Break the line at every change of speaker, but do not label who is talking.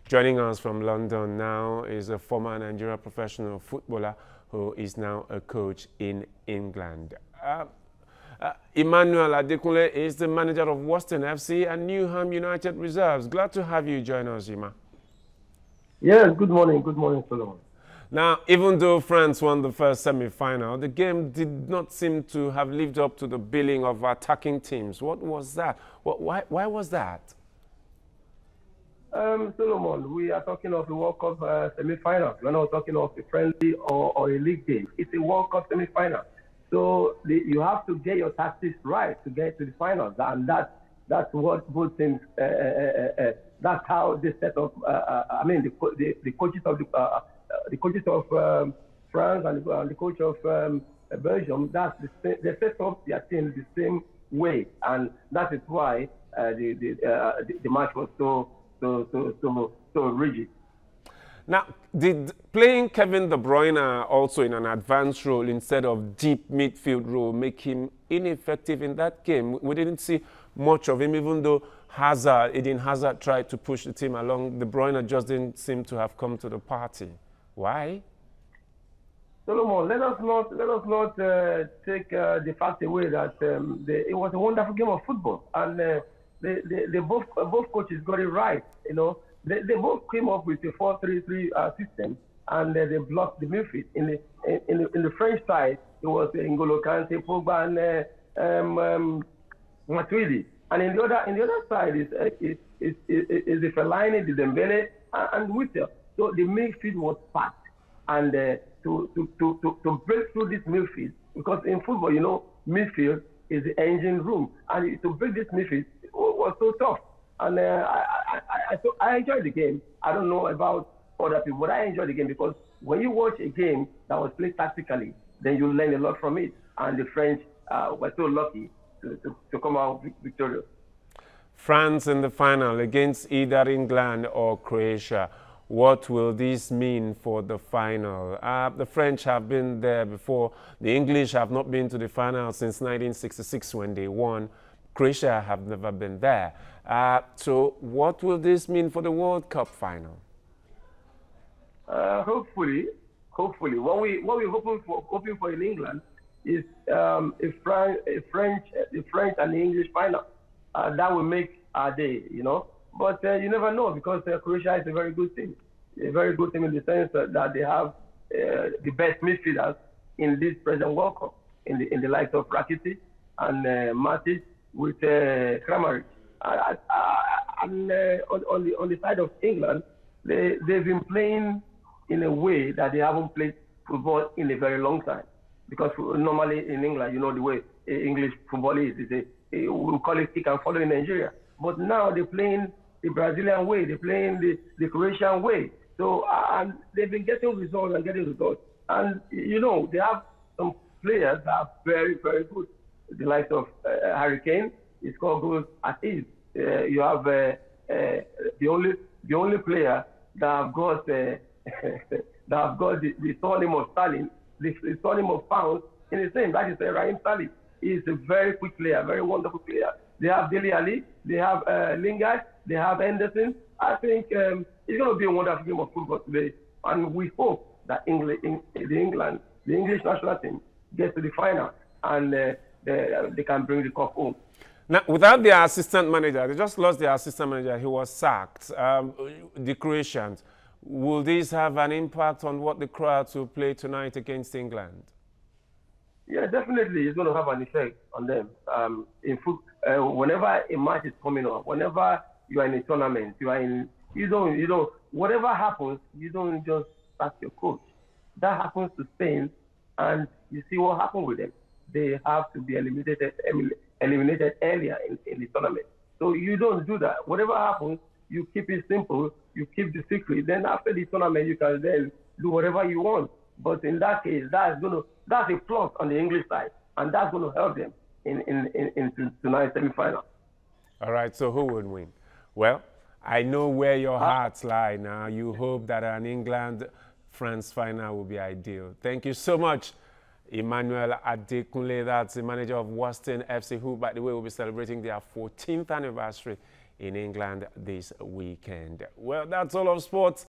Joining us from London now is a former Nigerian professional footballer who is now a coach in England. Emmanuel Adekunle is the manager of Western FC and Newham United Reserves. Glad to have you join us, Ima.
Yes, good morning, Solomon.
Now, even though France won the first semi-final, the game did not seem to have lived up to the billing of attacking teams. What was that? Why was that?
Solomon, we are talking of the World Cup semi-final. We're not talking of a friendly or a league game. It's a World Cup semi-final. So you have to get your tactics right to get to the finals, and that's what both teams. That's how they set up. The coaches of France and the coach of Belgium. They set up their team the same way, and that is why the match was so rigid.
Now, did playing Kevin De Bruyne also in an advanced role instead of deep midfield role make him ineffective in that game? We didn't see much of him, even though Eden Hazard tried to push the team along. De Bruyne just didn't seem to have come to the party. Why?
Solomon, let us not take the fact away that it was a wonderful game of football, and they both coaches got it right. You know, they both came up with a 4-3-3 system, and they blocked the midfield. In the French side, it was N'Golo Kante, Pogba, and Matuidi. And in the other side is the Fellaini, the Dembele, and Witzel. So the midfield was packed, and to break through this midfield, because in football, you know, midfield is the engine room, and to break this midfield was so tough. And I enjoyed the game. I don't know about other people, but I enjoyed the game because when you watch a game that was played tactically, then you learn a lot from it. And the French were so lucky to come out victorious.
France in the final against either England or Croatia. What will this mean for the final? The French have been there before. The English have not been to the final since 1966 when they won. Croatia have never been there. So what will this mean for the World Cup final?
Hopefully, what we're hoping for in England is a French and the English final. That will make our day, you know. But you never know, because Croatia is a very good team. A very good team in the sense that they have the best midfielders in this present World Cup, in the likes of Rakitic and Matic with Kramaric. And on the side of England, they've been playing in a way that they haven't played football in a very long time. Because normally in England, you know the way English football is we call it kick and follow in Nigeria. But now they're playing the Brazilian way, they're playing the Croatian way. So and they've been getting results. And you know, they have some players that are very, very good. The likes of Harry Kane, he scored goals at ease. You have the only player that have got the surname of Sterling, the surname of Pounds in his name. That is Raheem Sterling. He is a very quick player, very wonderful player. They have Dele Alli, they have Lingard, they have Henderson. I think it's going to be a wonderful game of football today, and we hope that the English national team gets to the final and they can bring the cup home.
Now, without their assistant manager, they just lost their assistant manager. He was sacked. The Croatians, will this have an impact on what the Croats will play tonight against England?
Yeah, definitely, it's going to have an effect on them. Whenever a match is coming up, whenever you are in a tournament, whatever happens, you don't just sack your coach. That happens to Spain, and you see what happened with them. They have to be eliminated earlier in the tournament. So you don't do that. Whatever happens, you keep it simple, you keep the secret. Then after the tournament, you can then do whatever you want. But in that case, that's a plus on the English side, and that's going to help them in tonight's semi-final.
All right, so who would win? Well, I know where your hearts lie now. You hope that an England-France final will be ideal. Thank you so much, Emmanuel Adekunle. That's the manager of Western FC, who, by the way, will be celebrating their 14th anniversary in England this weekend. Well, that's all of sports.